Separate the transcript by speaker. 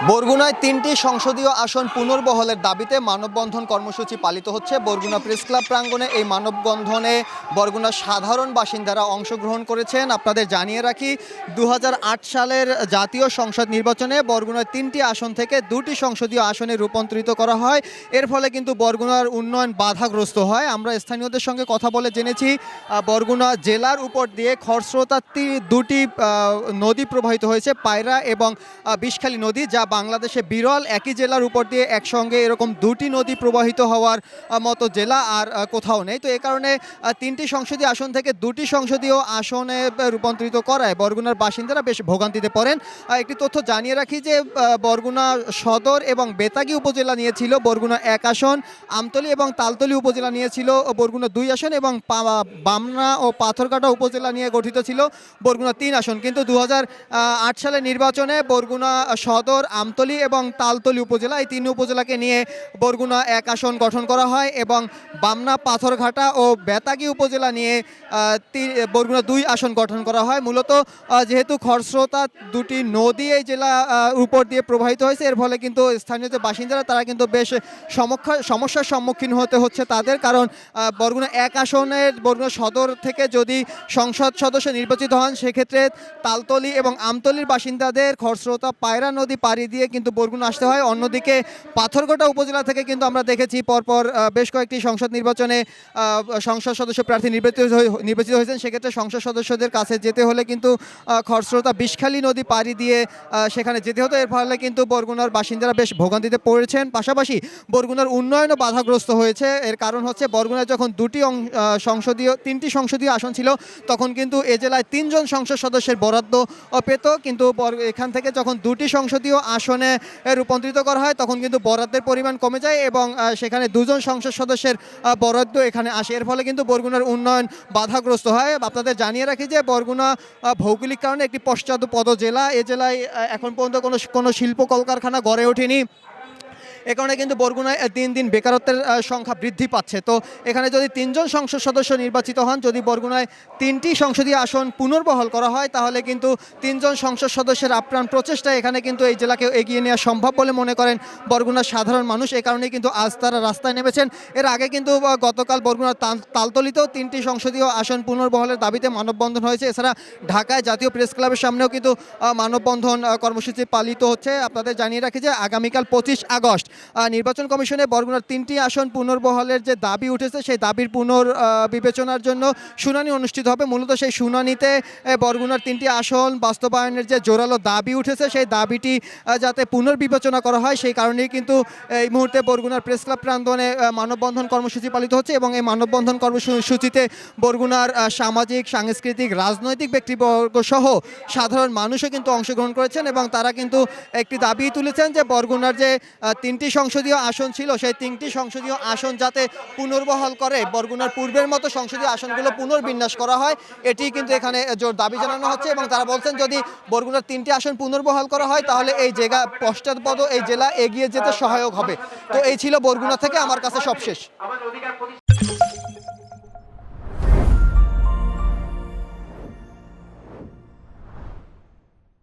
Speaker 1: বরগুনায় ৩টি সংসদীয় আসন পুনর্বহলের দাবিতে মানববন্ধন কর্মসূচি পালিত হচ্ছে। বরগুনা প্রেস ক্লাব প্রাঙ্গণে এই মানববন্ধনে বরগুনার সাধারণ বাসিন্দারা অংশগ্রহণ করেছেন। আপনাদের জানিয়ে রাখি, ২০০৮ সালের জাতীয় সংসদ নির্বাচনে বরগুনার ৩টি আসন থেকে ২টি সংসদীয় আসনে রূপান্তরিত করা হয়। এর ফলে কিন্তু বরগুনার উন্নয়ন বাধাগ্রস্ত হয়। আমরা স্থানীয়দের সঙ্গে কথা বলে জেনেছি, বরগুনা জেলার উপর দিয়ে খরস্রোতা দুটি নদী প্রবাহিত হয়েছে, পায়রা এবং বিষখালী নদী, যা বাংলাদেশে বিরল। একই জেলার উপর দিয়ে একসঙ্গে এরকম দুটি নদী প্রবাহিত হওয়ার মতো জেলা আর কোথাও নেই। তো এ কারণে ৩টি সংসদীয় আসন থেকে 2টি সংসদীয় আসনে রূপান্তরিত করায় বরগুনার বাসিন্দারা বেশ ভোগান্তিতে পড়েন। একটি তথ্য জানিয়ে রাখি যে বরগুনা সদর এবং বেতাগী উপজেলা নিয়েছিল বরগুনা 1 আসন, আমতলী এবং তালতলী উপজেলা নিয়েছিল বরগুনা 2 আসন এবং বামনা ও পাথরঘাটা উপজেলা নিয়ে গঠিত ছিল বরগুনা 3 আসন। কিন্তু 2008 সালের নির্বাচনে বরগুনা সদর, আমতলী এবং তালতলী উপজেলা, এই 3 উপজেলাকে নিয়ে বরগুনা 1 আসন গঠন করা হয় এবং বামনা, পাথরঘাটা ও বেতাগী উপজেলা নিয়ে বরগুনা 2 আসন গঠন করা হয়। মূলত যেহেতু খরস্রোতা দুটি নদী এই জেলা উপর দিয়ে প্রবাহিত হয়েছে, এর ফলে কিন্তু স্থানীয় যে বাসিন্দারা তারা কিন্তু বেশ সমস্যার সম্মুখীন হতে হচ্ছে তাদের। কারণ বরগুনা 1 আসনের বরগুনা সদর থেকে যদি সংসদ সদস্য নির্বাচিত হন, সেক্ষেত্রে তালতলী এবং আমতলীর বাসিন্দাদের খরস্রোতা পায়রা নদী পাড়ি দিয়ে কিন্তু বরগুনা আসতে হয়। অন্যদিকে পাথরঘাটা উপজেলা থেকে কিন্তু আমরা দেখেছি পরপর বেশ কয়েকটি সংসদ নির্বাচনে সংসদ সদস্য প্রার্থী নির্বাচিত হয়েছেন। সেক্ষেত্রে সংসদ সদস্যদের কাছে যেতে হলে কিন্তু খরস্রোতা বিষখালী নদী পাড়ি দিয়ে সেখানে যেতে হতো। এর ফলে কিন্তু বরগুনার বাসিন্দারা বেশ ভোগান্তিতে পড়েছেন। পাশাপাশি বরগুনার উন্নয়নও বাধাগ্রস্ত হয়েছে। এর কারণ হচ্ছে বরগুনায় যখন 3টি সংসদীয় আসন ছিল, তখন কিন্তু এ জেলায় 3 জন সংসদ সদস্যের বরাদ্দ পেত। কিন্তু এখান থেকে যখন 2টি সংসদীয় আসনে রূপান্তরিত করা হয়, তখন কিন্তু বরাদ্দের পরিমাণ কমে যায় এবং সেখানে 2 জন সংসদ সদস্যের বরাদ্দ এখানে আসে। এর ফলে কিন্তু বরগুনার উন্নয়ন বাধাগ্রস্ত হয়। আপনাদের জানিয়ে রাখি যে বরগুনা ভৌগোলিক কারণে একটি পশ্চাৎপদ জেলা। এ জেলায় এখন পর্যন্ত কোনো শিল্প কলকারখানা গড়ে ওঠেনি। এ কারণে কিন্তু বরগুনায় দিন দিন বেকারত্বের সংখ্যা বৃদ্ধি পাচ্ছে। তো এখানে যদি 3 জন সংসদ সদস্য নির্বাচিত হন, যদি বরগুনায় 3টি সংসদীয় আসন পুনর্বহাল করা হয়, তাহলে কিন্তু 3 জন সংসদ সদস্যের আপ্রাণ প্রচেষ্টা এখানে কিন্তু এই জেলাকে এগিয়ে নেওয়া সম্ভব বলে মনে করেন বরগুনার সাধারণ মানুষ। এ কারণেই কিন্তু আজ তারা রাস্তায় নেমেছেন। এর আগে কিন্তু গতকাল বরগুনার তালতলীতেও 3টি সংসদীয় আসন পুনর্বহালের দাবিতে মানববন্ধন হয়েছে। এছাড়া ঢাকায় জাতীয় প্রেস ক্লাবের সামনেও কিন্তু মানববন্ধন কর্মসূচি পালিত হচ্ছে। আপনাদের জানিয়ে রাখি যে আগামীকাল 25 আগস্ট নির্বাচন কমিশনে বরগুনার 3টি আসন পুনর্বহালের যে দাবি উঠেছে, সেই দাবির বিবেচনার জন্য শুনানি অনুষ্ঠিত হবে। মূলত সেই শুনানিতে বরগুনার 3টি আসন বাস্তবায়নের যে জোরালো দাবি উঠেছে, সেই দাবিটি যাতে পুনর্বিবেচনা করা হয়, সেই কারণেই কিন্তু এই মুহূর্তে বরগুনার প্রেস ক্লাব প্রাঙ্গণে মানববন্ধন কর্মসূচি পালিত হচ্ছে এবং এই মানববন্ধন কর্মসূচিতে বরগুনার সামাজিক, সাংস্কৃতিক, রাজনৈতিক ব্যক্তিবর্গ সহ সাধারণ মানুষও কিন্তু অংশগ্রহণ করেছেন এবং তারা কিন্তু একটি দাবি তুলেছেন যে বরগুনার যে 3টি সংসদীয় আসন ছিল, সেই 3টি সংসদীয় আসন যাতে পুনর্বহাল করে বরগুনার পূর্বের মতো সংসদীয় আসনগুলো পুনর্বিন্যাস করা হয়, এটি কিন্তু এখানে জোর দাবি জানানো হচ্ছে। এবং তারা বলছেন যদি বরগুনার 3টি আসন পুনর্বহাল করা হয়, তাহলে এই জায়গা পশ্চাৎপদ এই জেলা এগিয়ে যেতে সহায়ক হবে। তো এই ছিল বরগুনা থেকে আমার কাছে সবশেষ।